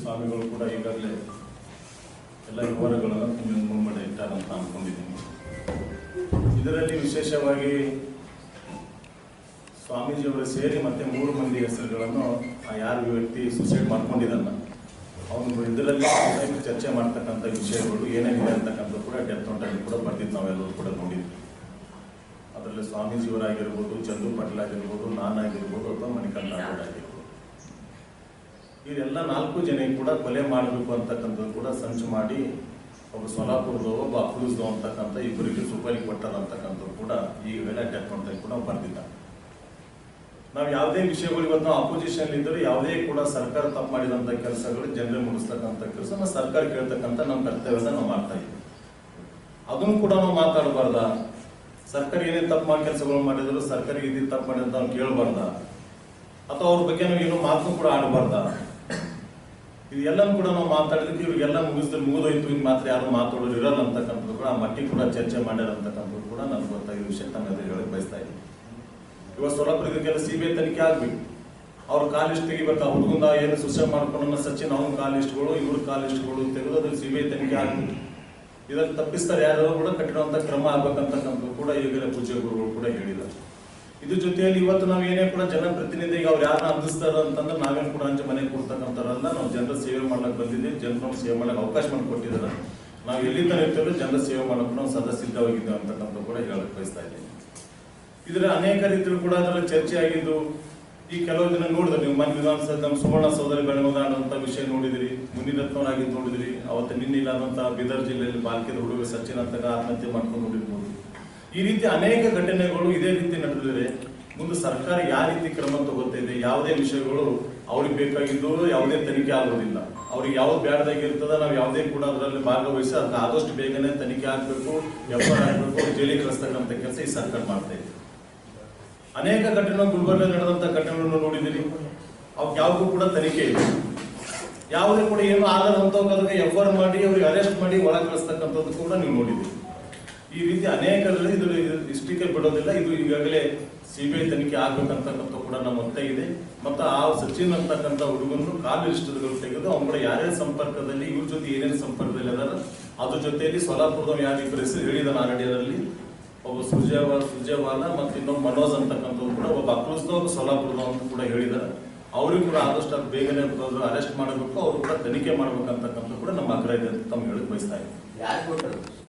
ಸ್ವಾಮಿಗಳು ಕೂಡ ಈಗಾಗಲೇ ಎಲ್ಲ ವಿವರಗಳನ್ನು ನಿಮ್ಮ ಮುಂದೆ ಇಟ್ಟಾರಂತ ಅಂದ್ಕೊಂಡಿದ್ದೀನಿ. ಇದರಲ್ಲಿ ವಿಶೇಷವಾಗಿ ಸ್ವಾಮೀಜಿಯವರು ಸೇರಿ ಮತ್ತೆ 3 ಮಂದಿ ಹೆಸರುಗಳನ್ನು ಯಾರು ವ್ಯಕ್ತಿ ಸುಸೈಡ್ ಮಾಡ್ಕೊಂಡಿದ್ದಾನ ಅವನು ಇದರಲ್ಲಿ ಚರ್ಚೆ ಮಾಡ್ತಕ್ಕಂಥ ವಿಷಯಗಳು ಏನೇನಿದೆ ಅಂತಕ್ಕಂಥ ಕೂಡ ಡೆತ್ ನೋಟಲ್ಲಿ ಕೂಡ ಬರ್ತಿದ್ದು ನಾವೆಲ್ಲರೂ ಕೂಡ ನೋಡಿದ್ವಿ. ಅದರಲ್ಲಿ ಸ್ವಾಮೀಜಿಯವರಾಗಿರ್ಬೋದು, ಚಂದು ಪಾಟೀಲ್ ಆಗಿರ್ಬೋದು, ನಾನಾಗಿರ್ಬೋದು ಅಥವಾ ಮಣಿಕಂಠ ಆಗಿರ್ಬೋದು, ಇವರೆಲ್ಲ 4 ಜನ ಕೂಡ ಕೊಲೆ ಮಾಡಬೇಕು ಅಂತಕ್ಕಂಥದ್ದು ಕೂಡ ಸಂಚು ಮಾಡಿ ಒಬ್ಬ ಸೊಲಾಪುರದೋ ಒಬ್ಬ ಅಕ್ಲೂಸ್ದೋ ಅಂತಕ್ಕಂಥ ಇಬ್ಬರಿಗೆ ಸುಪಾರಿ ಕೊಟ್ಟಾರ ಅಂತಕ್ಕಂಥದ್ದು ಕೂಡ ಈಗಲೇ ಡೆತ್ ನೋಟಲ್ಲಿ ಕೂಡ ಬರ್ತಿದ್ದಾರೆ. ನಾವು ಯಾವುದೇ ವಿಷಯಗಳು ಇವತ್ತು ನಾವು ಅಪೋಸಿಷನ್ ಇದ್ದರೂ ಯಾವುದೇ ಕೂಡ ಸರ್ಕಾರ ತಪ್ಪು ಮಾಡಿದಂಥ ಕೆಲಸಗಳು ಜನರೇ ಮುಗಿಸ್ತಕ್ಕಂಥ ಕೆಲಸ ನಾವು ಸರ್ಕಾರ ಕೇಳ್ತಕ್ಕಂಥ ನಮ್ಮ ಕರ್ತವ್ಯದ ನಾವು ಮಾಡ್ತಾ ಇದ್ದೀವಿ. ಅದನ್ನು ಕೂಡ ನಾವು ಮಾತಾಡಬಾರ್ದ, ಸರ್ಕಾರ ಏನೇ ತಪ್ಪು ಮಾಡಿ ಕೆಲಸಗಳು ಮಾಡಿದ್ರು ಸರ್ಕಾರ ಇದು ತಪ್ಪು ಮಾಡಿ ಅಂತ ನಾವು ಕೇಳಬಾರ್ದ, ಅಥವಾ ಅವ್ರ ಬಗ್ಗೆ ನಾವು ಏನೋ ಮಾತು ಕೂಡ ಆಡಬಾರ್ದ. ಇದೆಲ್ಲನೂ ಕೂಡ ನಾವು ಮಾತಾಡಿದಕ್ಕೆ ಇವ್ರಿಗೆಲ್ಲ ಮುಗಿದೋಯ್ತು, ಇನ್ನು ಮಾತ್ರ ಯಾರು ಮಾತಾಡೋರು ಇರಲ್ಲ ಅಂತಕ್ಕಂಥದ್ದು ಕೂಡ ಆ ಮಟ್ಟಿಗೆ ಕೂಡ ಚರ್ಚೆ ಮಾಡ್ಯಾರ ಅಂತಕ್ಕಂಥದ್ದು ಕೂಡ ನನಗೆ ಗೊತ್ತಾಗಿರೋ ವಿಷಯ ತಮ್ಮ ಎದುರು ಹೇಳಕ್ಕೆ ಬಯಸ್ತಾ ಇದ್ದೀನಿ. ಇವಾಗ ಸೊಲಾಪುರ ಇದಕ್ಕೆಲ್ಲ CBI ತನಿಖೆ ಆಗ್ಬೇಕು, ಅವ್ರ ಕಾಲ್ ಲಿಸ್ಟ್ ತೆಗಿಬೇಕು. ಆ ಹುಡುಗಂದ ಏನು ಸುಸೈಡ್ ಮಾಡ್ಕೊಂಡು ಸಚಿನ್ ಅವನ ಕಾಲ್ ಲಿಸ್ಟ್ಗಳು ಇವ್ರ ಕಾಲ್ ಲಿಸ್ಟ್ಗಳು ತೆಗೆದು ಅದ್ರಲ್ಲಿ CBI ತನಿಖೆ ಆಗ್ಬೇಕು. ಇದನ್ನು ತಪ್ಪಿಸ್ತಾರೆ ಯಾರು ಕೂಡ ಕಠಿಣವಂತ ಕ್ರಮ ಆಗ್ಬೇಕಂತಕ್ಕಂಥದ್ದು ಕೂಡ ಈಗಲೇ ಪೂಜ್ಯ ಗುರುಗಳು ಕೂಡ ಹೇಳಿದ್ದಾರೆ. ಇದ್ರ ಜೊತೆಯಲ್ಲಿ ಇವತ್ತು ನಾವು ಏನೇ ಕೂಡ ಜನಪ್ರತಿನಿಧಿಗೆ ಅವ್ರು ಯಾರನ್ನ ಅಂದಿಸ್ತಾರ ಅಂತಂದ್ರೆ ನಾವೇನು ಕೂಡ ಹಂಚೆ ಮನೆಗೆ ಕೊಡ್ತಕ್ಕಂಥವ್ರಲ್ಲ. ನಾವು ಜನರ ಸೇವೆ ಮಾಡಕ್ ಬಂದಿದ್ದೀವಿ, ಜನರ ಸೇವೆ ಮಾಡಕ್ ಅವಕಾಶ ಮಾಡಿಕೊಟ್ಟಿದ್ದಾರೆ. ನಾವು ಎಲ್ಲಿಂದ ಇರ್ತೇವೆ ಜನರ ಸೇವೆ ಮಾಡಕ್ ನಾವು ಸದಾ ಸಿದ್ಧವಾಗಿದ್ದೇವೆ ಅಂತಕ್ಕಂಥ ಕೂಡ ಹೇಳಕ್ ಬಯಸ್ತಾ ಇದ್ದೀನಿ. ಇದ್ರ ಅನೇಕ ರೀತಿಯಲ್ಲಿ ಕೂಡ ಅದರಲ್ಲಿ ಚರ್ಚೆ ಆಗಿದ್ದು ಈ ಕೆಲವು ದಿನ ನೋಡಿದ್ರೆ ನೀವು ಮನೆ ವಿಧಾನಸಭೆ ನಮ್ಮ ಸುವರ್ಣ ಸಹೋದರಿ ಬೆಳಗಾವಿ ಆದಂತ ವಿಷಯ ನೋಡಿದಿರಿ, ಮುನಿರತ್ನವರಾಗಿದ್ದು ನೋಡಿದಿರಿ. ಅವತ್ತು ನಿನ್ನಿಲ್ಲ ಅನ್ನೋಂಥ ಬೀದರ್ ಜಿಲ್ಲೆಯಲ್ಲಿ ಬಾಲ್ಕಿದ ಹುಡುಗ ಸಚಿನ್ ಅಂತ ಆತ್ಮಹತ್ಯೆ ಮಾಡ್ಕೊಂಡು ನೋಡಿರ್ಬೋದು. ಈ ರೀತಿ ಅನೇಕ ಘಟನೆಗಳು ಇದೇ ರೀತಿ ನಡೆದಿದೆ. ಮುಂದೆ ಸರ್ಕಾರ ಯಾವ ರೀತಿ ಕ್ರಮ ತಗೋತಾ ಇದೆ, ಯಾವುದೇ ವಿಷಯಗಳು ಅವ್ರಿಗೆ ಬೇಕಾಗಿದ್ದು ಯಾವುದೇ ತನಿಖೆ ಆಗೋದಿಲ್ಲ. ಅವ್ರಿಗೆ ಯಾವ್ದು ಬೇಡದಾಗಿರ್ತದ ನಾವು ಯಾವುದೇ ಕೂಡ ಅದರಲ್ಲಿ ಭಾಗವಹಿಸಿ ಅದಕ್ಕೆ ಆದಷ್ಟು ಬೇಗನೆ ತನಿಖೆ ಆಗ್ಬೇಕು, ಎಫ್ಐಆರ್ ಆಗ್ಬೇಕು, ಅವ್ರು ಜೈಲಿಗೆ ಕಳಿಸ್ತಕ್ಕಂಥ ಕೆಲಸ ಈ ಸರ್ಕಾರ ಮಾಡ್ತಾ ಇದೆ. ಅನೇಕ ಘಟನೆ ಗುಲ್ಬರ್ಗ ನಡೆದಂತ ಘಟನೆಗಳನ್ನು ನೋಡಿದಿರಿ, ಅವ್ರಿಗೆ ಯಾವ್ದು ಕೂಡ ತನಿಖೆ ಇದೆ. ಯಾವುದೇ ಕೂಡ ಏನು ಆಗದಂತವ್ರಿಗೆ ಎಫ್ಐಆರ್ ಮಾಡಿ ಅವ್ರಿಗೆ ಅರೆಸ್ಟ್ ಮಾಡಿ ಒಳ ಕಳಿಸ್ತಕ್ಕಂಥದ್ದು ಕೂಡ ನೀವು ನೋಡಿದಿರಿ. ಈ ರೀತಿ ಅನೇಕ ಇದು ಇಷ್ಟಕ್ಕೆ ಬಿಡೋದಿಲ್ಲ. ಇದು ಈಗಾಗಲೇ CBI ತನಿಖೆ ಆಗ್ಬೇಕಂತಕ್ಕಂಥ ಕೂಡ ನಮ್ಮ ಒತ್ತಾಯ ಇದೆ. ಮತ್ತು ಆ ಸಚಿನ್ ಅಂತಕ್ಕಂಥ ಹುಡುಗನು ಕಾಲ್ ಲಿಸ್ಟ್ಗಳು ತೆಗೆದು ಅವ್ನ ಕೂಡ ಯಾರ್ಯಾರ ಸಂಪರ್ಕದಲ್ಲಿ ಇವ್ರ ಜೊತೆ ಏನೇನು ಸಂಪರ್ಕದಲ್ಲಿ ಅದಾರ ಅದ್ರ ಜೊತೆಯಲ್ಲಿ ಸೊಲಾಪುರದವ್ರು ಯಾರು ಇಬ್ಬರು ಹೆಸರು ಹೇಳಿದಾನ ಆಲ್ರೆಡಿ. ಅದರಲ್ಲಿ ಒಬ್ಬ ಸುರ್ಜೇವಾಲ ಮತ್ತು ಇನ್ನೊಬ್ಬ ಮನೋಜ್ ಅಂತಕ್ಕಂಥವ್ರು ಕೂಡ ಒಬ್ಬ ಅಕ್ಲೂಸ್ದವ್ರು ಸೊಲಾಪುರದ ಅಂತ ಕೂಡ ಹೇಳಿದ್ದಾರೆ. ಅವ್ರಿಗೂ ಕೂಡ ಆದಷ್ಟು ಅದು ಬೇಗನೆ ಅರೆಸ್ಟ್ ಮಾಡಬೇಕು, ಅವರು ಕೂಡ ತನಿಖೆ ಮಾಡ್ಬೇಕಂತಕ್ಕಂಥ ಕೂಡ ನಮ್ಮ ಆಗ್ರಹ ಇದೆ ಅಂತ ತಮ್ಗೆ ಹೇಳಕ್ ಬಯಸ್ತಾ ಇದ್ದೀನಿ.